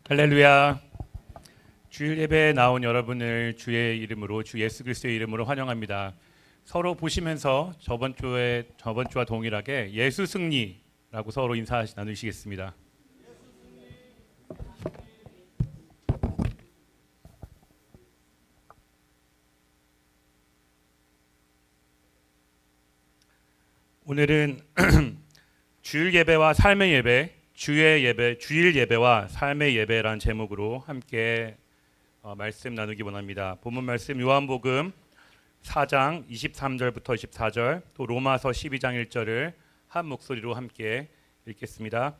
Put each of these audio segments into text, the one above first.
할렐루야. 주일 예배에 나온 여러분을 주의 이름으로, 주 예수 그리스도의 이름으로 환영합니다. 서로 보시면서 저번 주와 동일하게 예수 승리라고 서로 인사 나누시겠습니다. 오늘은 주일 예배와 삶의 예배, 주의 예배, 주일 예배와 삶의 예배라는 제목으로 함께 말씀 나누기 원합니다. 본문 말씀 요한복음 4장 23절부터 24절, 또 로마서 12장 1절을 한 목소리로 함께 읽겠습니다.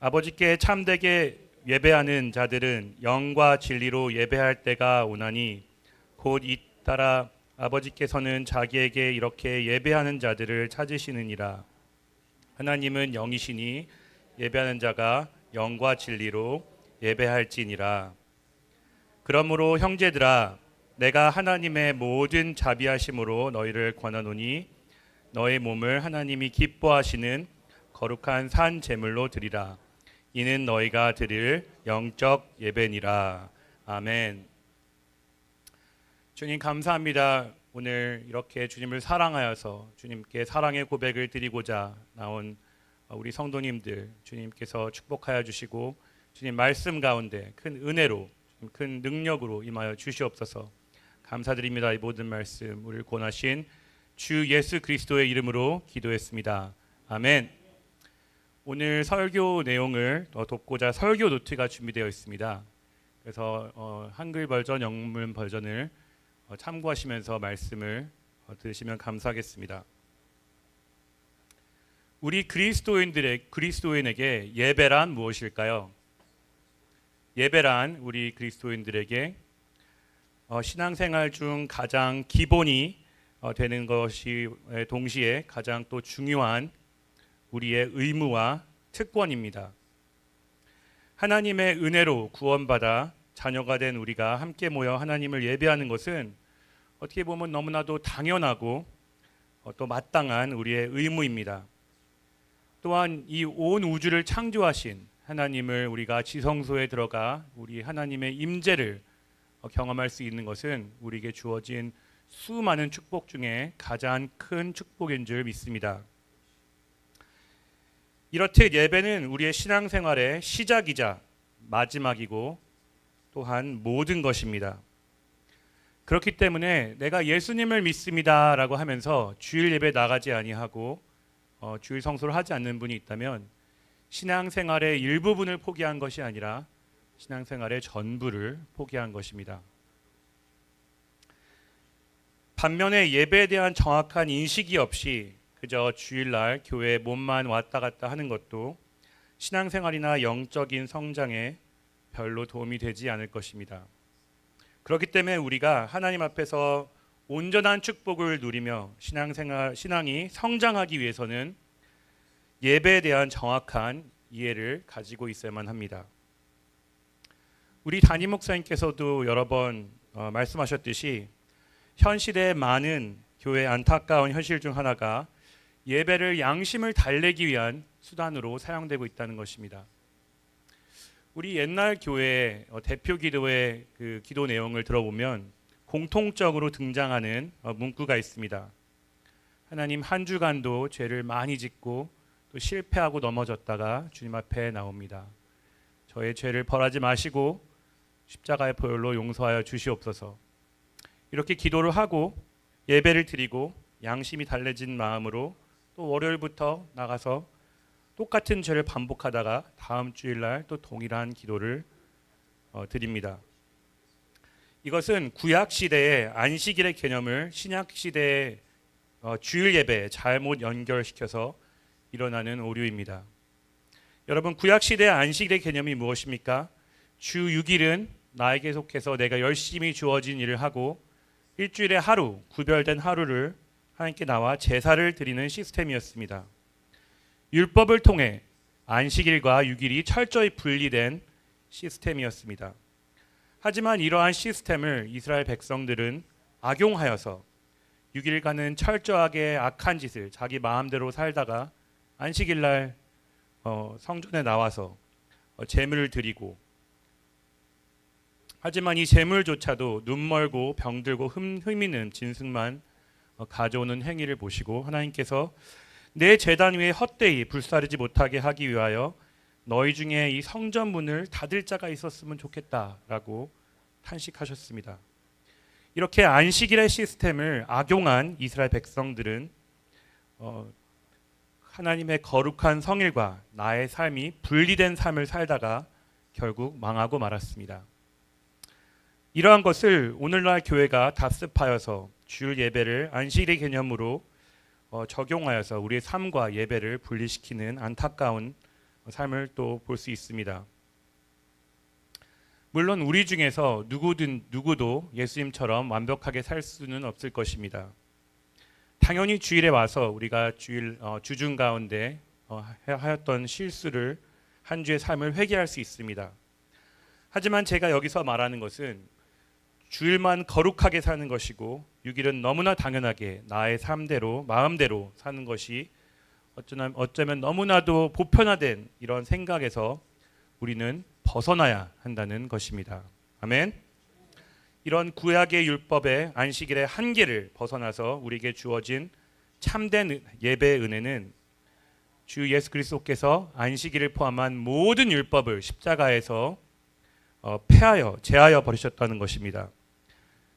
아버지께 참되게 예배하는 자들은 영과 진리로 예배할 때가 오나니 곧 잇따라 아버지께서는 자기에게 이렇게 예배하는 자들을 찾으시느니라. 하나님은 영이시니 예배하는 자가 영과 진리로 예배할지니라. 그러므로 형제들아, 내가 하나님의 모든 자비하심으로 너희를 권하노니 너희 몸을 하나님이 기뻐하시는 거룩한 산 제물로 드리라. 이는 너희가 드릴 영적 예배니라. 아멘. 주님 감사합니다. 오늘 이렇게 주님을 사랑하여서 주님께 사랑의 고백을 드리고자 나온 우리 성도님들, 주님께서 축복하여 주시고 주님 말씀 가운데 큰 은혜로, 큰 능력으로 임하여 주시옵소서. 감사드립니다. 이 모든 말씀 우리를 권하신 주 예수 그리스도의 이름으로 기도했습니다. 아멘. 오늘 설교 내용을 돕고자 설교 노트가 준비되어 있습니다. 그래서 한글 버전, 영문 버전을 참고하시면서 말씀을 들으시면 감사하겠습니다. 우리 그리스도인에게 예배란 무엇일까요? 예배란 우리 그리스도인들에게 신앙생활 중 가장 기본이 되는 것이 동시에 가장 또 중요한 우리의 의무와 특권입니다. 하나님의 은혜로 구원받아 자녀가 된 우리가 함께 모여 하나님을 예배하는 것은 어떻게 보면 너무나도 당연하고 또 마땅한 우리의 의무입니다. 또한 이 온 우주를 창조하신 하나님을 우리가 지성소에 들어가 우리 하나님의 임재를 경험할 수 있는 것은 우리에게 주어진 수많은 축복 중에 가장 큰 축복인 줄 믿습니다. 이렇듯 예배는 우리의 신앙생활의 시작이자 마지막이고 또한 모든 것입니다. 그렇기 때문에 내가 예수님을 믿습니다 라고 하면서 주일 예배 나가지 아니하고 주일 성수를 하지 않는 분이 있다면 신앙생활의 일부분을 포기한 것이 아니라 신앙생활의 전부를 포기한 것입니다. 반면에 예배에 대한 정확한 인식이 없이 그저 주일날 교회에 몸만 왔다 갔다 하는 것도 신앙생활이나 영적인 성장에 별로 도움이 되지 않을 것입니다. 그렇기 때문에 우리가 하나님 앞에서 온전한 축복을 누리며 신앙이 성장하기 위해서는 예배에 대한 정확한 이해를 가지고 있어야만 합니다. 우리 담임 목사님께서도 여러 번 말씀하셨듯이 현 시대의 많은 교회의 안타까운 현실 중 하나가 예배를 양심을 달래기 위한 수단으로 사용되고 있다는 것입니다. 우리 옛날 교회의 대표 기도의 그 기도 내용을 들어보면 공통적으로 등장하는 문구가 있습니다. 하나님, 한 주간도 죄를 많이 짓고 또 실패하고 넘어졌다가 주님 앞에 나옵니다. 저의 죄를 벌하지 마시고 십자가의 보혈로 용서하여 주시옵소서. 이렇게 기도를 하고 예배를 드리고 양심이 달래진 마음으로 또 월요일부터 나가서 똑같은 죄를 반복하다가 다음 주일날 또 동일한 기도를 드립니다. 이것은 구약 시대의 안식일의 개념을 신약 시대의 주일 예배에 잘못 연결시켜서 일어나는 오류입니다. 여러분, 구약 시대의 안식일의 개념이 무엇입니까? 주 6일은 나에게 속해서 내가 열심히 주어진 일을 하고 일주일에 하루, 구별된 하루를 하나님께 나와 제사를 드리는 시스템이었습니다. 율법을 통해 안식일과 6일이 철저히 분리된 시스템이었습니다. 하지만 이러한 시스템을 이스라엘 백성들은 악용하여서 6일간은 철저하게 악한 짓을 자기 마음대로 살다가 안식일날 성전에 나와서 제물을 드리고 하지만 이 재물조차도 눈멀고 병들고 흠있는 진승만 가져오는 행위를 보시고 하나님께서 내 제단 위에 헛되이 불사르지 못하게 하기 위하여 너희 중에 이 성전 문을 닫을 자가 있었으면 좋겠다라고 탄식하셨습니다. 이렇게 안식일의 시스템을 악용한 이스라엘 백성들은 하나님의 거룩한 성일과 나의 삶이 분리된 삶을 살다가 결국 망하고 말았습니다. 이러한 것을 오늘날 교회가 답습하여서 주일 예배를 안식일의 개념으로 적용하여서 우리의 삶과 예배를 분리시키는 안타까운 삶을 또 볼 수 있습니다. 물론 우리 중에서 누구도 예수님처럼 완벽하게 살 수는 없을 것입니다. 당연히 주일에 와서 우리가 주중 가운데 하였던 실수를 한 주의 삶을 회개할 수 있습니다. 하지만 제가 여기서 말하는 것은 주일만 거룩하게 사는 것이고 6일은 너무나 당연하게 나의 삶대로 마음대로 사는 것이 어쩌면 너무나도 보편화된 이런 생각에서 우리는 벗어나야 한다는 것입니다. 아멘. 이런 구약의 율법의 안식일의 한계를 벗어나서 우리에게 주어진 참된 예배의 은혜는 주 예수 그리스도께서 안식일을 포함한 모든 율법을 십자가에서 제하여 버리셨다는 것입니다.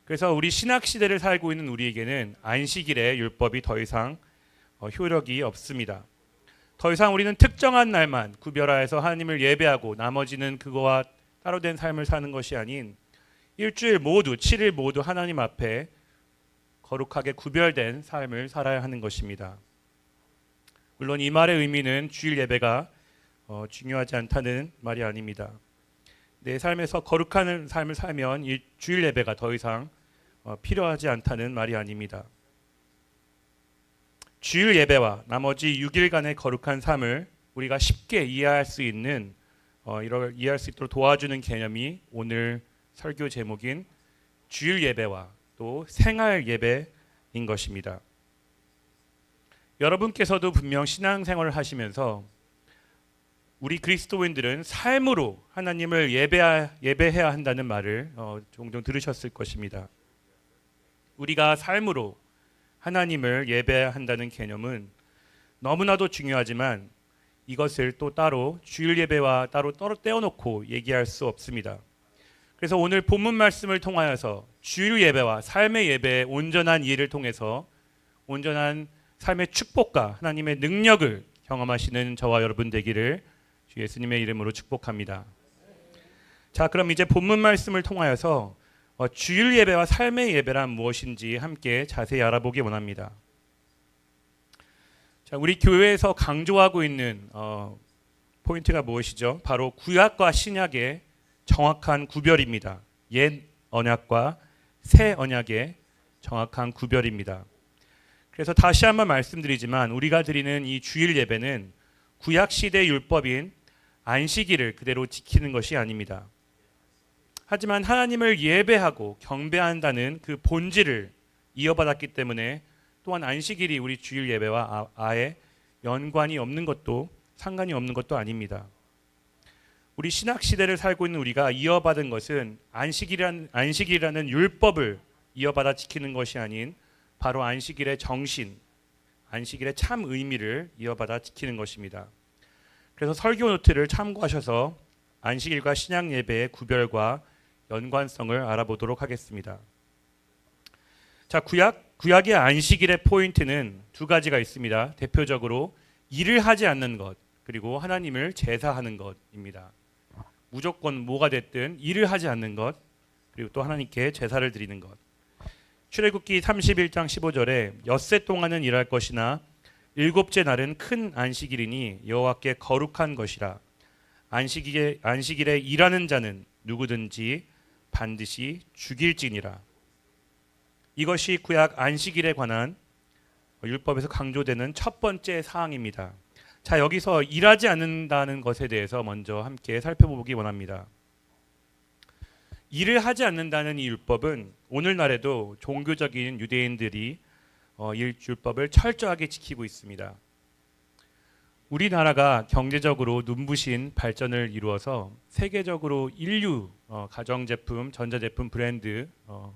그래서 우리 신학 시대를 살고 있는 우리에게는 안식일의 율법이 더 이상 효력이 없습니다. 더 이상 우리는 특정한 날만 구별하여서 하나님을 예배하고 나머지는 그거와 따로 된 삶을 사는 것이 아닌 일주일 모두 7일 모두 하나님 앞에 거룩하게 구별된 삶을 살아야 하는 것입니다. 물론 이 말의 의미는 주일 예배가 중요하지 않다는 말이 아닙니다. 내 삶에서 거룩한 삶을 살면 이 주일 예배가 더 이상 필요하지 않다는 말이 아닙니다. 주일 예배와 나머지 6일간의 거룩한 삶을 우리가 쉽게 이해할 수 있도록 도와주는 개념이 오늘 설교 제목인 주일 예배와 또 생활 예배인 것입니다. 여러분께서도 분명 신앙생활을 하시면서 우리 그리스도인들은 삶으로 하나님을 예배해야 한다는 말을 종종 들으셨을 것입니다. 우리가 삶으로 하나님을 예배해야 한다는 개념은 너무나도 중요하지만 이것을 또 따로 주일 예배와 따로 떼어놓고 얘기할 수 없습니다. 그래서 오늘 본문 말씀을 통하여서 주일 예배와 삶의 예배의 온전한 이해를 통해서 온전한 삶의 축복과 하나님의 능력을 경험하시는 저와 여러분 되기를 주 예수님의 이름으로 축복합니다. 자, 그럼 이제 본문 말씀을 통하여서 주일 예배와 삶의 예배란 무엇인지 함께 자세히 알아보기 원합니다. 자, 우리 교회에서 강조하고 있는 포인트가 무엇이죠? 바로 구약과 신약의 정확한 구별입니다. 옛 언약과 새 언약의 정확한 구별입니다. 그래서 다시 한번 말씀드리지만 우리가 드리는 이 주일 예배는 구약 시대 율법인 안식일을 그대로 지키는 것이 아닙니다. 하지만 하나님을 예배하고 경배한다는 그 본질을 이어받았기 때문에 또한 안식일이 우리 주일 예배와 아예 연관이 없는 것도 상관이 없는 것도 아닙니다. 우리 신학 시대를 살고 있는 우리가 이어받은 것은 안식일이라는 율법을 이어받아 지키는 것이 아닌 바로 안식일의 정신, 안식일의 참 의미를 이어받아 지키는 것입니다. 그래서 설교 노트를 참고하셔서 안식일과 신약 예배의 구별과 연관성을 알아보도록 하겠습니다. 자, 구약의 안식일의 포인트는 두 가지가 있습니다. 대표적으로 일을 하지 않는 것, 그리고 하나님을 제사하는 것입니다. 무조건 뭐가 됐든 일을 하지 않는 것, 그리고 또 하나님께 제사를 드리는 것. 출애굽기 31장 15절에 엿새 동안은 일할 것이나 일곱째 날은 큰 안식일이니 여호와께 거룩한 것이라. 안식일에 일하는 자는 누구든지 반드시 죽일지니라. 이것이 구약 안식일에 관한 율법에서 강조되는 첫 번째 사항입니다. 자, 여기서 일하지 않는다는 것에 대해서 먼저 함께 살펴보기 원합니다. 일을 하지 않는다는 이 율법은 오늘날에도 종교적인 유대인들이 이 율법을 철저하게 지키고 있습니다. 우리나라가 경제적으로 눈부신 발전을 이루어서 세계적으로 인류 가정제품, 전자제품 브랜드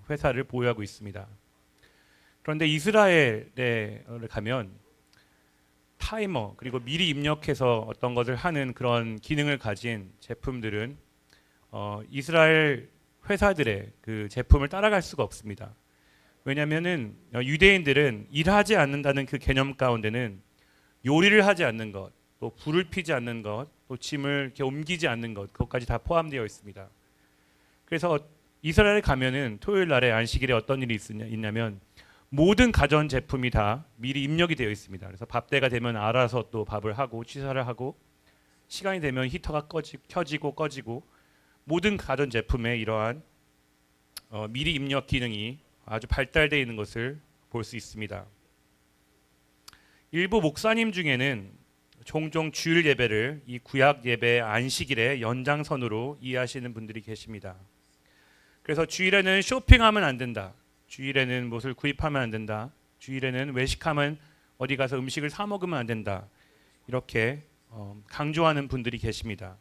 회사를 보유하고 있습니다. 그런데 이스라엘에 가면 타이머 그리고 미리 입력해서 어떤 것을 하는 그런 기능을 가진 제품들은 이스라엘 회사들의 그 제품을 따라갈 수가 없습니다. 왜냐하면은 유대인들은 일하지 않는다는 그 개념 가운데는 요리를 하지 않는 것, 또 불을 피지 않는 것, 또 짐을 이렇게 옮기지 않는 것, 그것까지 다 포함되어 있습니다. 그래서 이스라엘에 가면은 토요일 날에 안식일에 어떤 일이 있냐면 모든 가전 제품이 다 미리 입력이 되어 있습니다. 그래서 밥 때가 되면 알아서 또 밥을 하고 취사를 하고 시간이 되면 히터가 켜지고 꺼지고 모든 가전 제품에 이러한 미리 입력 기능이 아주 발달되어 있는 것을 볼 수 있습니다. 일부 목사님 중에는 종종 주일 예배를 이 구약 예배 안식일의 연장선으로 이해하시는 분들이 계십니다. 그래서 주일에는 쇼핑하면 안 된다. 주일에는 무엇을 구입하면 안 된다. 주일에는 외식하면 어디 가서 음식을 사 먹으면 안 된다. 이렇게 강조하는 분들이 계십니다.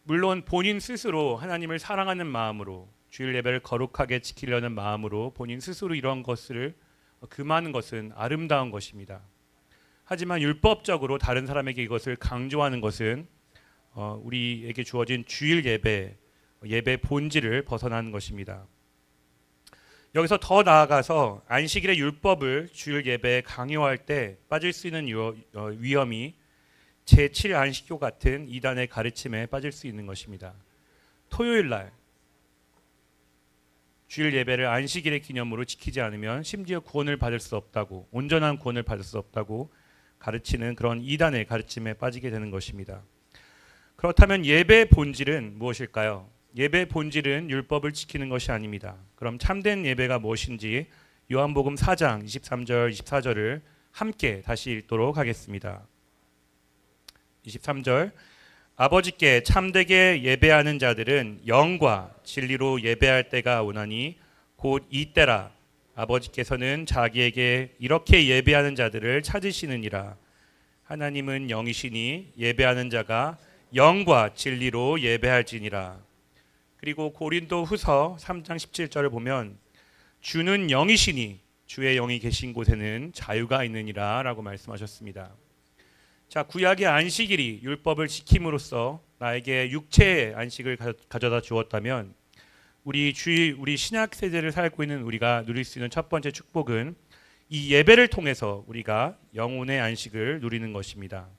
물론 본인 스스로 하나님을 사랑하는 마음으로 주일 예배를 거룩하게 지키려는 마음으로 본인 스스로 이런 것을 금하는 것은 아름다운 것입니다. 하지만 율법적으로 다른 사람에게 이것을 강조하는 것은 우리에게 주어진 주일 예배 본질을 벗어나는 것입니다. 여기서 더 나아가서 안식일의 율법을 주일 예배에 강요할 때 빠질 수 있는 위험이 제7 안식교 같은 이단의 가르침에 빠질 수 있는 것입니다. 토요일 날 주일 예배를 안식일의 기념으로 지키지 않으면 심지어 구원을 받을 수 없다고, 온전한 구원을 받을 수 없다고 가르치는 그런 이단의 가르침에 빠지게 되는 것입니다. 그렇다면 예배의 본질은 무엇일까요? 예배의 본질은 율법을 지키는 것이 아닙니다. 그럼 참된 예배가 무엇인지 요한복음 4장 23절 24절을 함께 다시 읽도록 하겠습니다. 23절 아버지께 참되게 예배하는 자들은 영과 진리로 예배할 때가 오나니 곧 이때라. 아버지께서는 자기에게 이렇게 예배하는 자들을 찾으시느니라. 하나님은 영이시니 예배하는 자가 영과 진리로 예배할지니라. 그리고 고린도 후서 3장 17절을 보면 주는 영이시니 주의 영이 계신 곳에는 자유가 있느니라 라고 말씀하셨습니다. 자, 구약의 안식일이 율법을 지킴으로써 나에게 육체의 안식을 가져다 주었다면 우리 신약 세대를 살고 있는 우리가 누릴 수 있는 첫 번째 축복은 이 예배를 통해서 우리가 영혼의 안식을 누리는 것입니다.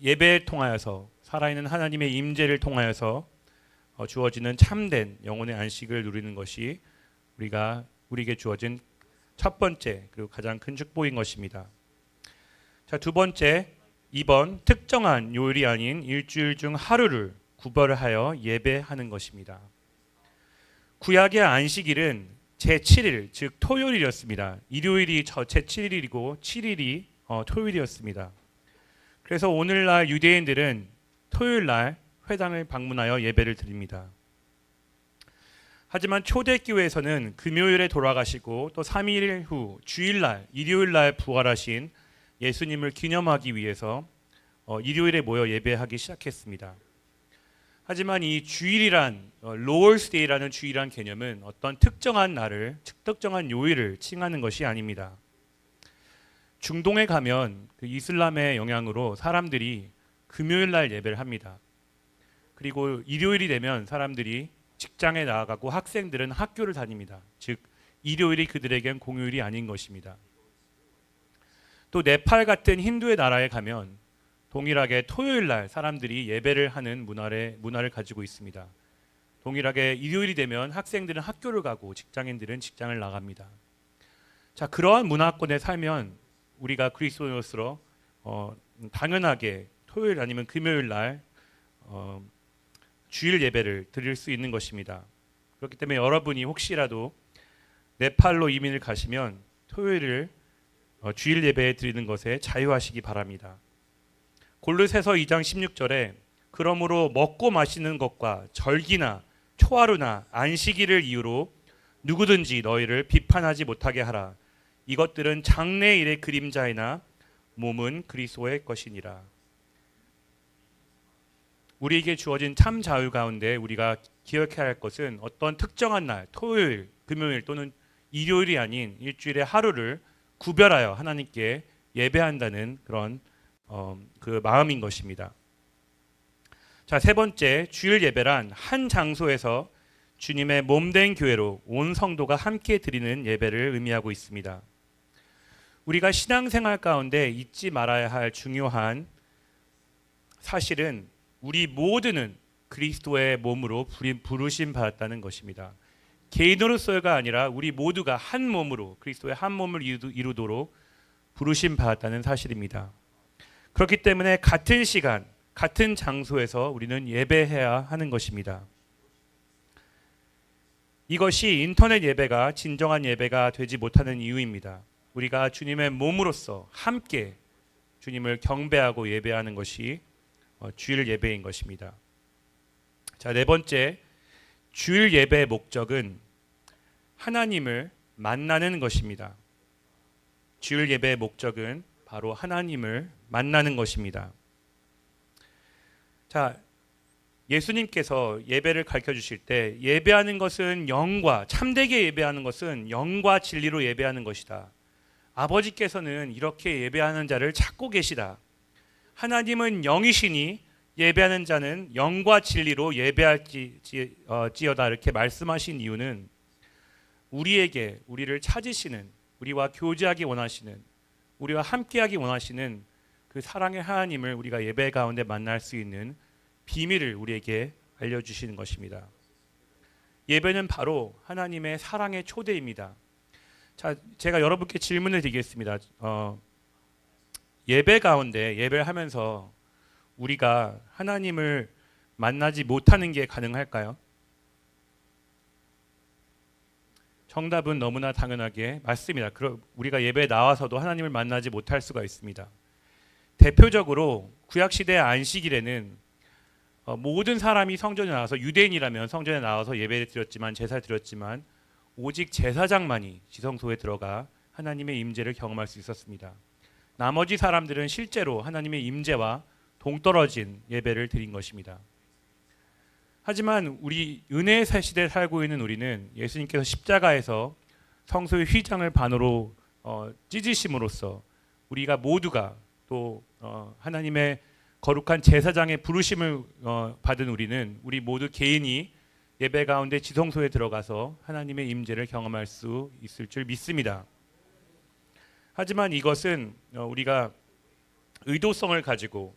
예배를 통하여서 살아있는 하나님의 임재를 통하여서 주어지는 참된 영혼의 안식을 누리는 것이 우리에게 주어진 첫 번째 그리고 가장 큰 축복인 것입니다. 자, 두 번째, 2번 특정한 요일이 아닌 일주일 중 하루를 구별하여 예배하는 것입니다. 구약의 안식일은 제7일, 즉 토요일이었습니다. 일요일이 제7일이고 7일이 토요일이었습니다. 그래서 오늘날 유대인들은 토요일날 회당을 방문하여 예배를 드립니다. 하지만 초대교회에서는 금요일에 돌아가시고 또 3일 후 주일날, 일요일날 부활하신 예수님을 기념하기 위해서 일요일에 모여 예배하기 시작했습니다. 하지만 이 주일이란 로얼스데이라는 주일이란 개념은 어떤 특정한 날을, 특정한 요일을 칭하는 것이 아닙니다. 중동에 가면 그 이슬람의 영향으로 사람들이 금요일 날 예배를 합니다. 그리고 일요일이 되면 사람들이 직장에 나아가고 학생들은 학교를 다닙니다. 즉 일요일이 그들에겐 공휴일이 아닌 것입니다. 또 네팔 같은 힌두의 나라에 가면 동일하게 토요일 날 사람들이 예배를 하는 문화를 가지고 있습니다. 동일하게 일요일이 되면 학생들은 학교를 가고 직장인들은 직장을 나갑니다. 자, 그러한 문화권에 살면 우리가 그리스도인으로서 당연하게 토요일 아니면 금요일 날 주일 예배를 드릴 수 있는 것입니다. 그렇기 때문에 여러분이 혹시라도 네팔로 이민을 가시면 토요일을 주일 예배 드리는 것에 자유하시기 바랍니다. 골로새서 2장 16절에 그러므로 먹고 마시는 것과 절기나 초하루나 안식일을 이유로 누구든지 너희를 비판하지 못하게 하라. 이것들은 장래일의 그림자이나 몸은 그리스도의 것이니라. 우리에게 주어진 참 자유 가운데 우리가 기억해야 할 것은 어떤 특정한 날, 토요일, 금요일 또는 일요일이 아닌 일주일의 하루를 구별하여 하나님께 예배한다는 그런 그 마음인 것입니다. 자, 세 번째, 주일 예배란 한 장소에서 주님의 몸된 교회로 온 성도가 함께 드리는 예배를 의미하고 있습니다. 우리가 신앙생활 가운데 잊지 말아야 할 중요한 사실은 우리 모두는 그리스도의 몸으로 부르심 받았다는 것입니다. 개인으로서가 아니라 우리 모두가 한 몸으로 그리스도의 한 몸을 이루도록 부르심 받았다는 사실입니다. 그렇기 때문에 같은 시간, 같은 장소에서 우리는 예배해야 하는 것입니다. 이것이 인터넷 예배가 진정한 예배가 되지 못하는 이유입니다. 우리가 주님의 몸으로서 함께 주님을 경배하고 예배하는 것이 주일 예배인 것입니다. 자, 네 번째, 주일 예배의 목적은 하나님을 만나는 것입니다. 주일 예배의 목적은 바로 하나님을 만나는 것입니다. 자, 예수님께서 예배를 가르쳐 주실 때 예배하는 것은 영과 참되게 예배하는 것은 영과 진리로 예배하는 것이다. 아버지께서는 이렇게 예배하는 자를 찾고 계시다. 하나님은 영이시니 예배하는 자는 영과 진리로 예배할지어다 이렇게 말씀하신 이유는 우리에게 우리를 찾으시는, 우리와 교제하기 원하시는, 우리와 함께하기 원하시는 그 사랑의 하나님을 우리가 예배 가운데 만날 수 있는 비밀을 우리에게 알려주시는 것입니다. 예배는 바로 하나님의 사랑의 초대입니다. 자, 제가 여러분께 질문을 드리겠습니다. 예배 가운데 예배를 하면서 우리가 하나님을 만나지 못하는 게 가능할까요? 정답은 너무나 당연하게 맞습니다. 우리가 예배에 나와서도 하나님을 만나지 못할 수가 있습니다. 대표적으로 구약시대의 안식일에는 모든 사람이 성전에 나와서, 유대인이라면 성전에 나와서 예배를 드렸지만, 제사를 드렸지만 오직 제사장만이 지성소에 들어가 하나님의 임재를 경험할 수 있었습니다. 나머지 사람들은 실제로 하나님의 임재와 동떨어진 예배를 드린 것입니다. 하지만 우리 은혜의 시대에 살고 있는 우리는 예수님께서 십자가에서 성소의 휘장을 반으로 찢으심으로써 우리가 모두가 또 하나님의 거룩한 제사장의 부르심을 받은 우리 모두 개인이 예배 가운데 지성소에 들어가서 하나님의 임재를 경험할 수 있을 줄 믿습니다. 하지만 이것은 우리가 의도성을 가지고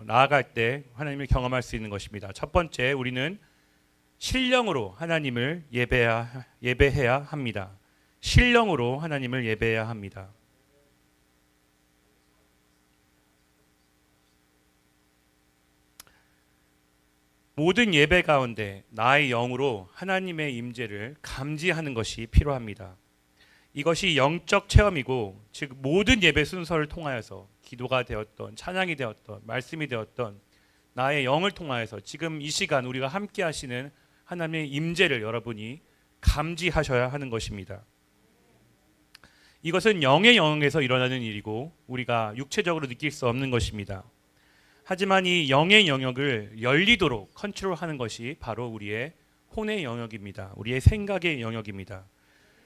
나아갈 때 하나님을 경험할 수 있는 것입니다. 첫 번째, 우리는 신령으로 하나님을 예배해야 합니다. 신령으로 하나님을 예배해야 합니다. 모든 예배 가운데 나의 영으로 하나님의 임재를 감지하는 것이 필요합니다. 이것이 영적 체험이고, 즉 모든 예배 순서를 통하여서 기도가 되었던, 찬양이 되었던, 말씀이 되었던 나의 영을 통하여서 지금 이 시간 우리가 함께 하시는 하나님의 임재를 여러분이 감지하셔야 하는 것입니다. 이것은 영의 영역에서 일어나는 일이고 우리가 육체적으로 느낄 수 없는 것입니다. 하지만 이 영의 영역을 열리도록 컨트롤하는 것이 바로 우리의 혼의 영역입니다. 우리의 생각의 영역입니다.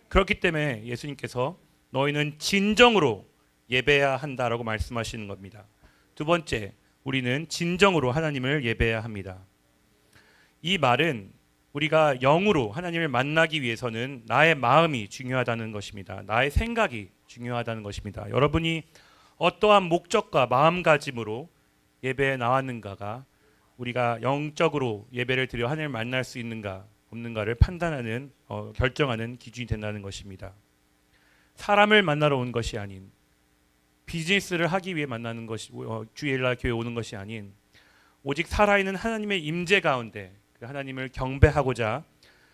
그렇기 때문에 예수님께서 너희는 진정으로 예배해야 한다라고 말씀하시는 겁니다. 두 번째, 우리는 진정으로 하나님을 예배해야 합니다. 이 말은 우리가 영으로 하나님을 만나기 위해서는 나의 마음이 중요하다는 것입니다. 나의 생각이 중요하다는 것입니다. 여러분이 어떠한 목적과 마음가짐으로 예배에 나왔는가가 우리가 영적으로 예배를 드려 하나님을 만날 수 있는가 없는가를 판단하는 결정하는 기준이 된다는 것입니다. 사람을 만나러 온 것이 아닌, 비즈니스를 하기 위해 만나는 것이, 주일날 교회 오는 것이 아닌, 오직 살아있는 하나님의 임재 가운데 하나님을 경배하고자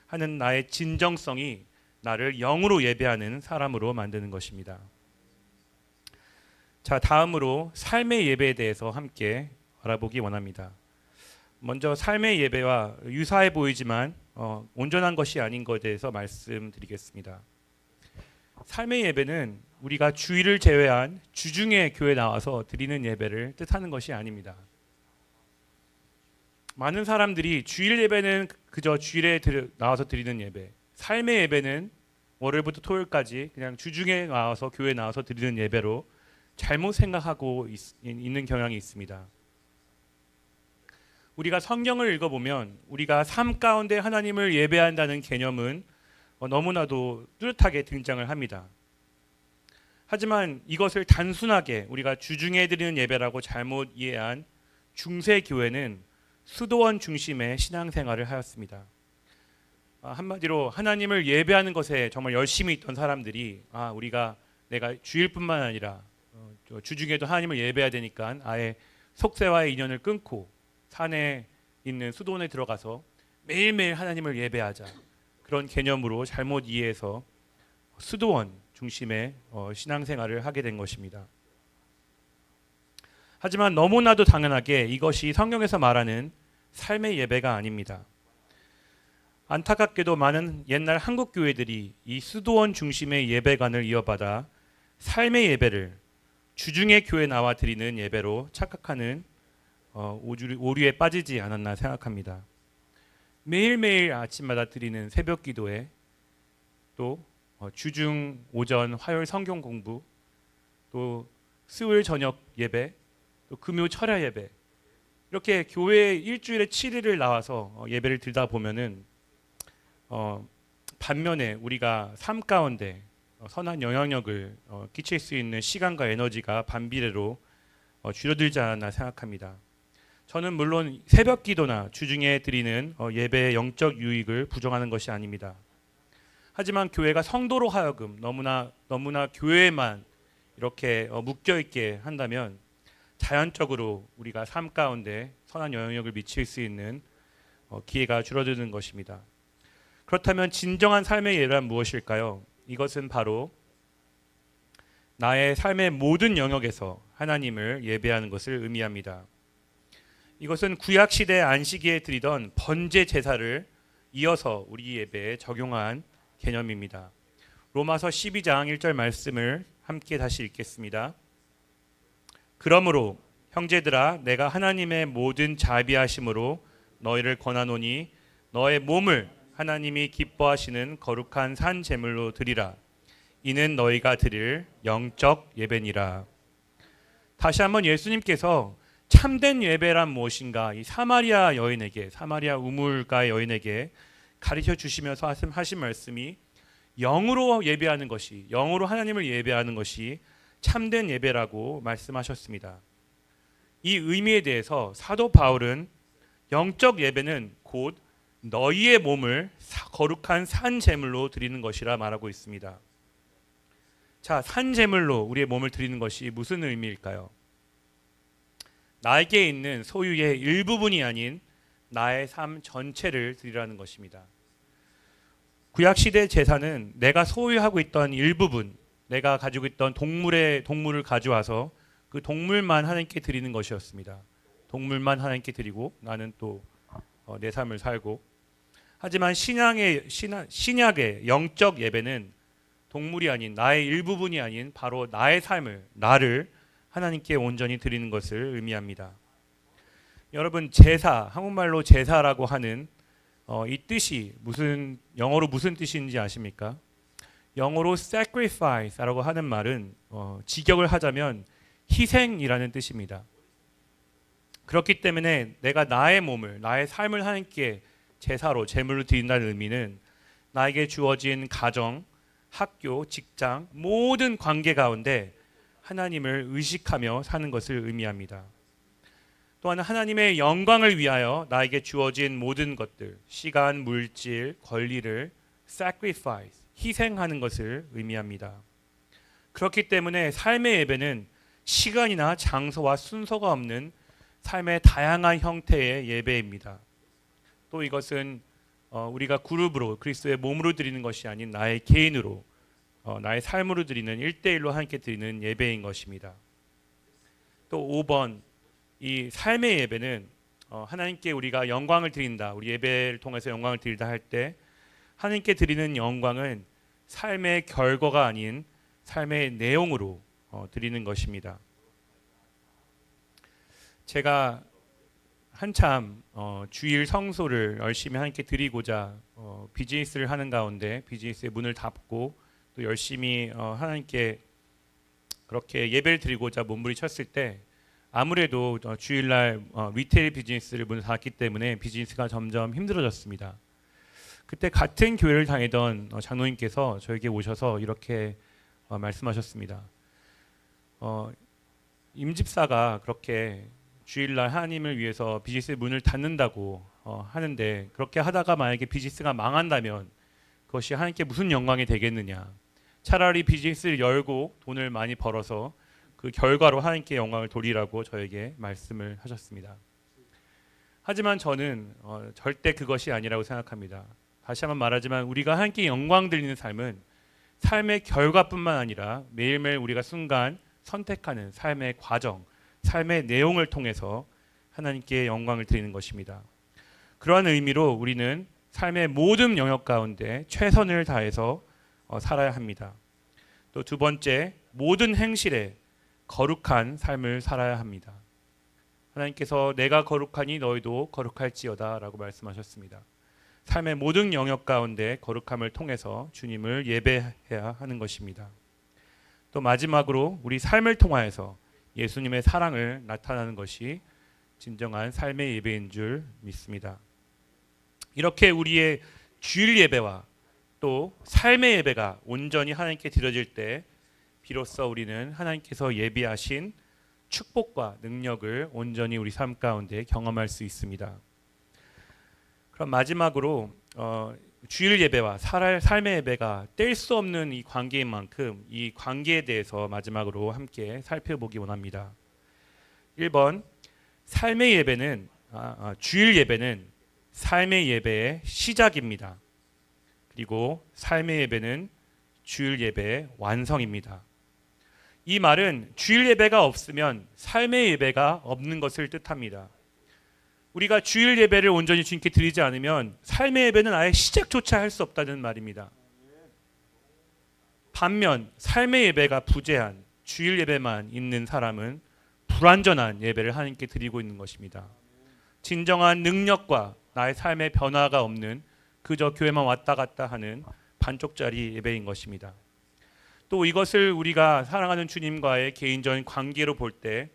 하는 나의 진정성이 나를 영으로 예배하는 사람으로 만드는 것입니다. 자, 다음으로 삶의 예배에 대해서 함께 알아보기 원합니다. 먼저 삶의 예배와 유사해 보이지만 온전한 것이 아닌 것에 대해서 말씀드리겠습니다. 삶의 예배는 우리가 주일을 제외한 주중에 교회 나와서 드리는 예배를 뜻하는 것이 아닙니다. 많은 사람들이 주일 예배는 그저 주일에 나와서 드리는 예배, 삶의 예배는 월요일부터 토요일까지 그냥 주중에 나와서 교회 나와서 드리는 예배로 잘못 생각하고 있는 경향이 있습니다. 우리가 성경을 읽어보면 우리가 삶 가운데 하나님을 예배한다는 개념은 너무나도 뚜렷하게 등장을 합니다. 하지만 이것을 단순하게 우리가 주중에 드리는 예배라고 잘못 이해한 중세 교회는 수도원 중심의 신앙생활을 하였습니다. 한마디로 하나님을 예배하는 것에 정말 열심히 있던 사람들이 내가 주일뿐만 아니라 주중에도 하나님을 예배해야 되니까 아예 속세와의 인연을 끊고 산에 있는 수도원에 들어가서 매일매일 하나님을 예배하자, 그런 개념으로 잘못 이해해서 수도원 중심의 신앙생활을 하게 된 것입니다. 하지만 너무나도 당연하게 이것이 성경에서 말하는 삶의 예배가 아닙니다. 안타깝게도 많은 옛날 한국 교회들이 이 수도원 중심의 예배관을 이어받아 삶의 예배를 주중에 교회 나와 드리는 예배로 착각하는 오류에 빠지지 않았나 생각합니다. 매일매일 아침마다 드리는 새벽 기도에 또 주중 오전 화요일 성경 공부, 또 수요일 저녁 예배, 또 금요 철야 예배, 이렇게 교회 일주일에 7일을 나와서 예배를 드리다 보면은 반면에 우리가 삶 가운데 선한 영향력을 끼칠 수 있는 시간과 에너지가 반비례로 줄어들지 않았나 생각합니다. 저는 물론 새벽 기도나 주중에 드리는 예배의 영적 유익을 부정하는 것이 아닙니다. 하지만 교회가 성도로 하여금 너무나 교회에만 이렇게 묶여 있게 한다면 자연적으로 우리가 삶 가운데 선한 영향력을 미칠 수 있는 기회가 줄어드는 것입니다. 그렇다면 진정한 삶의 예배란 무엇일까요? 이것은 바로 나의 삶의 모든 영역에서 하나님을 예배하는 것을 의미합니다. 이것은 구약 시대 안식일에 드리던 번제 제사를 이어서 우리 예배에 적용한 개념입니다. 로마서 12장 1절 말씀을 함께 다시 읽겠습니다. 그러므로 형제들아, 내가 하나님의 모든 자비하심으로 너희를 권하노니 너의 몸을 하나님이 기뻐하시는 거룩한 산 제물로 드리라. 이는 너희가 드릴 영적 예배니라. 다시 한번 예수님께서 참된 예배란 무엇인가 이 사마리아 우물가 여인에게 가르쳐 주시면서 하신 말씀이 영으로 예배하는 것이, 영으로 하나님을 예배하는 것이 참된 예배라고 말씀하셨습니다. 이 의미에 대해서 사도 바울은 영적 예배는 곧 너희의 몸을 거룩한 산 제물로 드리는 것이라 말하고 있습니다. 자, 산 제물로 우리의 몸을 드리는 것이 무슨 의미일까요? 나에게 있는 소유의 일부분이 아닌 나의 삶 전체를 드리라는 것입니다. 구약시대 제사는 내가 소유하고 있던 일부분, 내가 가지고 있던 동물을 가져와서 그 동물만 하나님께 드리는 것이었습니다. 동물만 하나님께 드리고 나는 또 내 삶을 살고. 하지만 신약의 영적 예배는 동물이 아닌 나의 일부분이 아닌 바로 나의 삶을, 나를 하나님께 온전히 드리는 것을 의미합니다. 여러분, 제사, 한국말로 제사라고 하는 이 뜻이 영어로 무슨 뜻인지 아십니까? 영어로 sacrifice라고 하는 말은 직역을 하자면 희생이라는 뜻입니다. 그렇기 때문에 내가 나의 몸을, 나의 삶을 하나님께 제사로, 제물로 드린다는 의미는 나에게 주어진 가정, 학교, 직장, 모든 관계 가운데 하나님을 의식하며 사는 것을 의미합니다. 또한 하나님의 영광을 위하여 나에게 주어진 모든 것들, 시간, 물질, 권리를 sacrifice, 희생하는 것을 의미합니다. 그렇기 때문에 삶의 예배는 시간이나 장소와 순서가 없는 삶의 다양한 형태의 예배입니다. 또 이것은 우리가 그룹으로 그리스도의 몸으로 드리는 것이 아닌 나의 개인으로, 나의 삶으로 드리는 1대1로 하나님께 드리는 예배인 것입니다. 또 5번, 이 삶의 예배는 하나님께 우리가 영광을 드린다, 우리 예배를 통해서 영광을 드린다 할 때 하나님께 드리는 영광은 삶의 결과가 아닌 삶의 내용으로 드리는 것입니다. 제가 한참 주일 성소를 열심히 하나님께 드리고자 비즈니스를 하는 가운데 비즈니스의 문을 닫고 또 열심히 하나님께 그렇게 예배를 드리고자 몸부림쳤을 때 아무래도 주일날 리테일 비즈니스를 문을 닫았기 때문에 비즈니스가 점점 힘들어졌습니다. 그때 같은 교회를 다니던 장로님께서 저에게 오셔서 이렇게 말씀하셨습니다. 임 집사가 그렇게 주일날 하나님을 위해서 비즈니스의 문을 닫는다고 하는데 그렇게 하다가 만약에 비즈니스가 망한다면 그것이 하나님께 무슨 영광이 되겠느냐. 차라리 비즈니스를 열고 돈을 많이 벌어서 그 결과로 하나님께 영광을 돌리라고 저에게 말씀을 하셨습니다. 하지만 저는 절대 그것이 아니라고 생각합니다. 다시 한번 말하지만 우리가 하나님께 영광 드리는 삶은 삶의 결과뿐만 아니라 매일매일 우리가 순간 선택하는 삶의 과정, 삶의 내용을 통해서 하나님께 영광을 드리는 것입니다. 그러한 의미로 우리는 삶의 모든 영역 가운데 최선을 다해서 살아야 합니다. 또 두 번째, 모든 행실에 거룩한 삶을 살아야 합니다. 하나님께서 내가 거룩하니 너희도 거룩할지어다 라고 말씀하셨습니다. 삶의 모든 영역 가운데 거룩함을 통해서 주님을 예배해야 하는 것입니다. 또 마지막으로 우리 삶을 통하여서 예수님의 사랑을 나타나는 것이 진정한 삶의 예배인 줄 믿습니다. 이렇게 우리의 주일 예배와 또 삶의 예배가 온전히 하나님께 드려질 때 비로소 우리는 하나님께서 예비하신 축복과 능력을 온전히 우리 삶 가운데 경험할 수 있습니다. 그럼 마지막으로 주일 예배와 삶의 예배가 뗄 수 없는 이 관계인 만큼 이 관계에 대해서 마지막으로 함께 살펴보기 원합니다. 1번, 삶의 예배는 주일 예배는 삶의 예배의 시작입니다. 그리고 삶의 예배는 주일 예배의 완성입니다. 이 말은 주일 예배가 없으면 삶의 예배가 없는 것을 뜻합니다. 우리가 주일 예배를 온전히 주님께 드리지 않으면 삶의 예배는 아예 시작조차 할 수 없다는 말입니다. 반면 삶의 예배가 부재한 주일 예배만 있는 사람은 불완전한 예배를 하나님께 드리고 있는 것입니다. 진정한 능력과 나의 삶의 변화가 없는 그저 교회만 왔다 갔다 하는 반쪽짜리 예배인 것입니다. 또 이것을 우리가 사랑하는 주님과의 개인적인 관계로 볼 때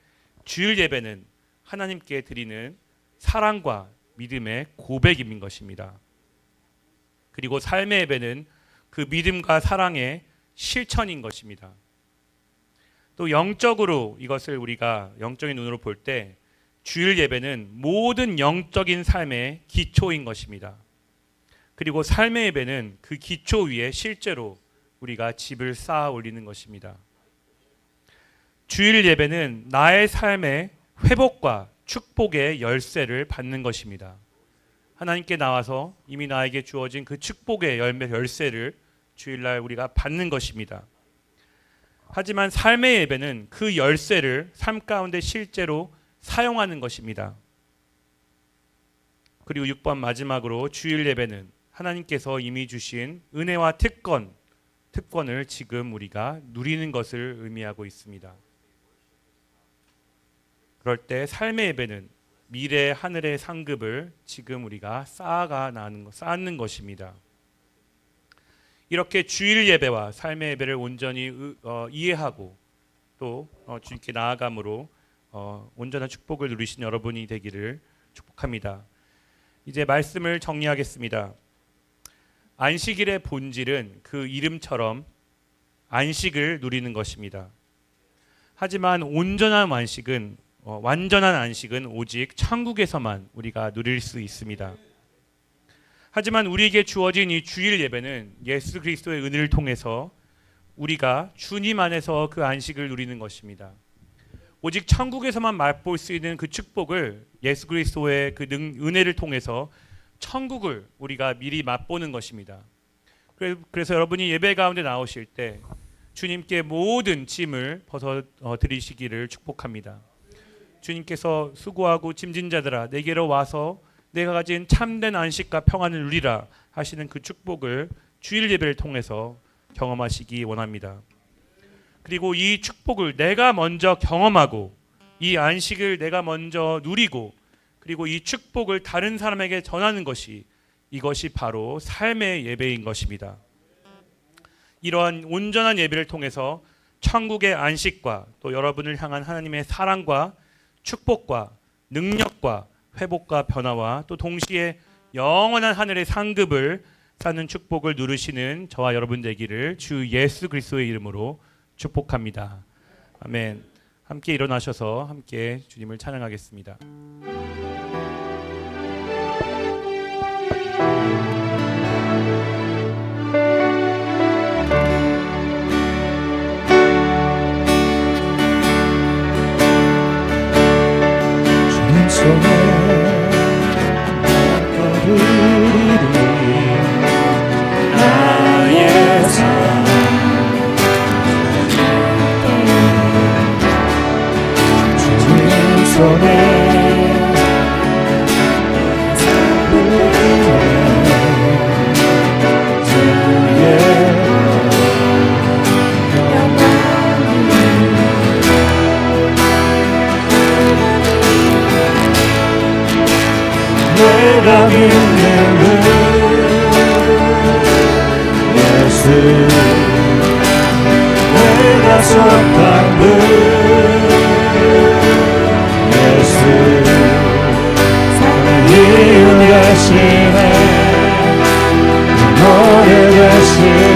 주일 예배는 하나님께 드리는 사랑과 믿음의 고백인 것입니다. 그리고 삶의 예배는 그 믿음과 사랑의 실천인 것입니다. 또 영적으로 이것을 우리가 영적인 눈으로 볼 때 주일 예배는 모든 영적인 삶의 기초인 것입니다. 그리고 삶의 예배는 그 기초 위에 실제로 우리가 집을 쌓아 올리는 것입니다. 주일 예배는 나의 삶의 회복과 축복의 열쇠를 받는 것입니다. 하나님께 나와서 이미 나에게 주어진 그 축복의 열쇠를 주일날 우리가 받는 것입니다. 하지만 삶의 예배는 그 열쇠를 삶 가운데 실제로 사용하는 것입니다. 그리고 6번 마지막으로 주일 예배는 하나님께서 이미 주신 은혜와 특권을 지금 우리가 누리는 것을 의미하고 있습니다. 그럴 때 삶의 예배는 미래 하늘의 상급을 지금 우리가 쌓는 것입니다. 이렇게 주일 예배와 삶의 예배를 온전히 이해하고 또 주님께 나아감으로 온전한 축복을 누리신 여러분이 되기를 축복합니다. 이제 말씀을 정리하겠습니다. 안식일의 본질은 그 이름처럼 안식을 누리는 것입니다. 하지만 완전한 안식은 오직 천국에서만 우리가 누릴 수 있습니다. 하지만 우리에게 주어진 이 주일 예배는 예수 그리스도의 은혜를 통해서 우리가 주님 안에서 그 안식을 누리는 것입니다. 오직 천국에서만 맛볼 수 있는 그 축복을 예수 그리스도의 그 은혜를 통해서 천국을 우리가 미리 맛보는 것입니다. 그래서 여러분이 예배 가운데 나오실 때 주님께 모든 짐을 벗어 드리시기를 축복합니다. 주님께서 수고하고 짐진 자들아 내게로 와서 내가 가진 참된 안식과 평안을 누리라 하시는 그 축복을 주일 예배를 통해서 경험하시기 원합니다. 그리고 이 축복을 내가 먼저 경험하고 이 안식을 내가 먼저 누리고 그리고 이 축복을 다른 사람에게 전하는 것이 이것이 바로 삶의 예배인 것입니다. 이러한 온전한 예배를 통해서 천국의 안식과 또 여러분을 향한 하나님의 사랑과 축복과 능력과 회복과 변화와 또 동시에 영원한 하늘의 상급을 사는 축복을 누리시는 저와 여러분 되기를 주 예수 그리스도의 이름으로 축복합니다. 아멘. 함께 일어나셔서 함께 주님을 찬양하겠습니다. 주님 손에 나의 삶 주님 손에 내가 믿는 예수 내가 속한 예수 이유 되시네 노래 되시네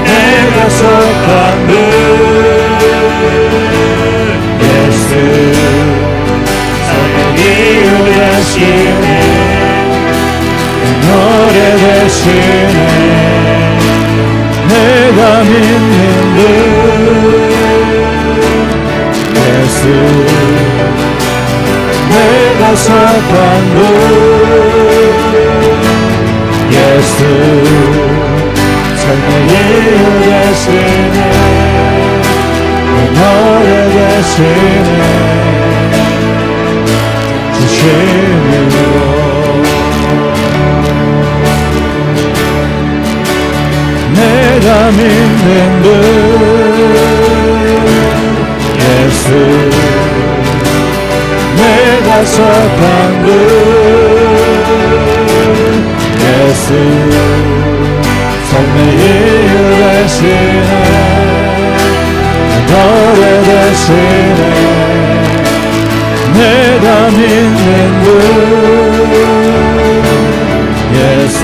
내가 속한 예수 나의 이유 되시네 노래 되시네 내가 믿는 예수 내가 속한 예수 삶의 이유 되시네 노래 되시네 주심으로 내가 믿는 예수 내가 속한 예수 삶의 이유 되시네 노래 되시네 내가 믿는 예수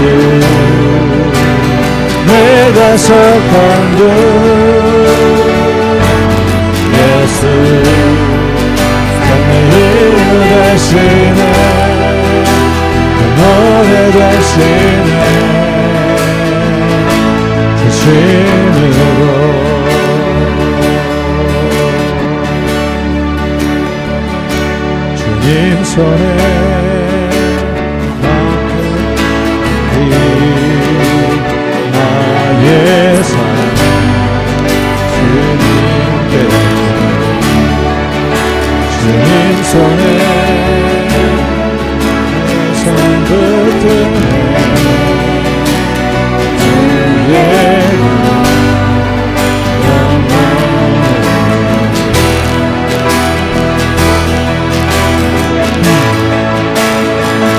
내가 속한 예수 삶의 이유 되시네 노래 되시네 주심으로 주님 손에 나의 삶 주님께 주님 손에 내 손 붙드네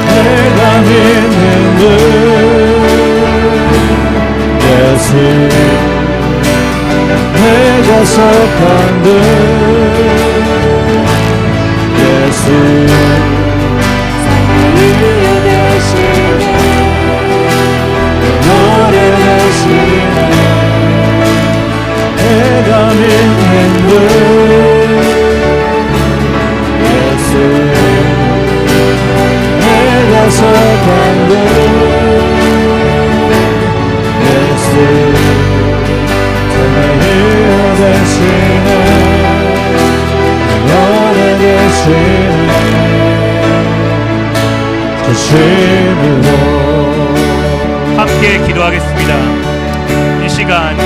내가 믿는 예수 내가 속한 예수 삶의 이유 되시네 진심으로 함께 기도하겠습니다. 이 시간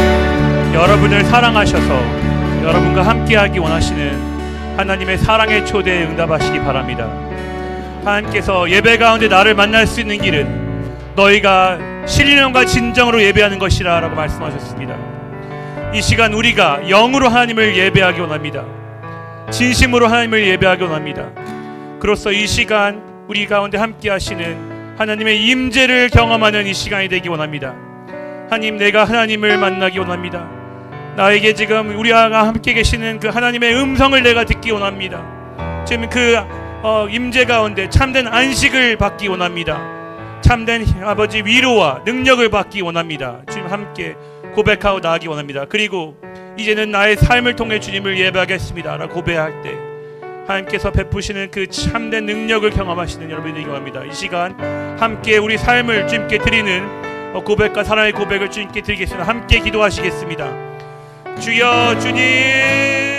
여러분을 사랑하셔서 여러분과 함께하기 원하시는 하나님의 사랑의 초대에 응답하시기 바랍니다. 하나님께서 예배 가운데 나를 만날 수 있는 길은 너희가 신령과 진정으로 예배하는 것이라 라고 말씀하셨습니다. 이 시간 우리가 영으로 하나님을 예배하기 원합니다. 진심으로 하나님을 예배하기 원합니다. 그로써 이 시간 우리 가운데 함께 하시는 하나님의 임재를 경험하는 이 시간이 되기 원합니다. 하나님, 내가 하나님을 만나기 원합니다. 나에게 지금 우리와 함께 계시는 그 하나님의 음성을 내가 듣기 원합니다. 지금 그 임재 가운데 참된 안식을 받기 원합니다. 참된 아버지 위로와 능력을 받기 원합니다. 주님 함께 고백하고 나아가기 원합니다. 그리고 이제는 나의 삶을 통해 주님을 예배하겠습니다 라고 고백할 때 하나님께서 베푸시는 그 참된 능력을 경험하시는 여러분이 되기 원합니다. 이 시간 함께 우리 삶을 주님께 드리는 고백과 사랑의 고백을 주님께 드리겠습니다. 함께 기도하시겠습니다. 주여, 주님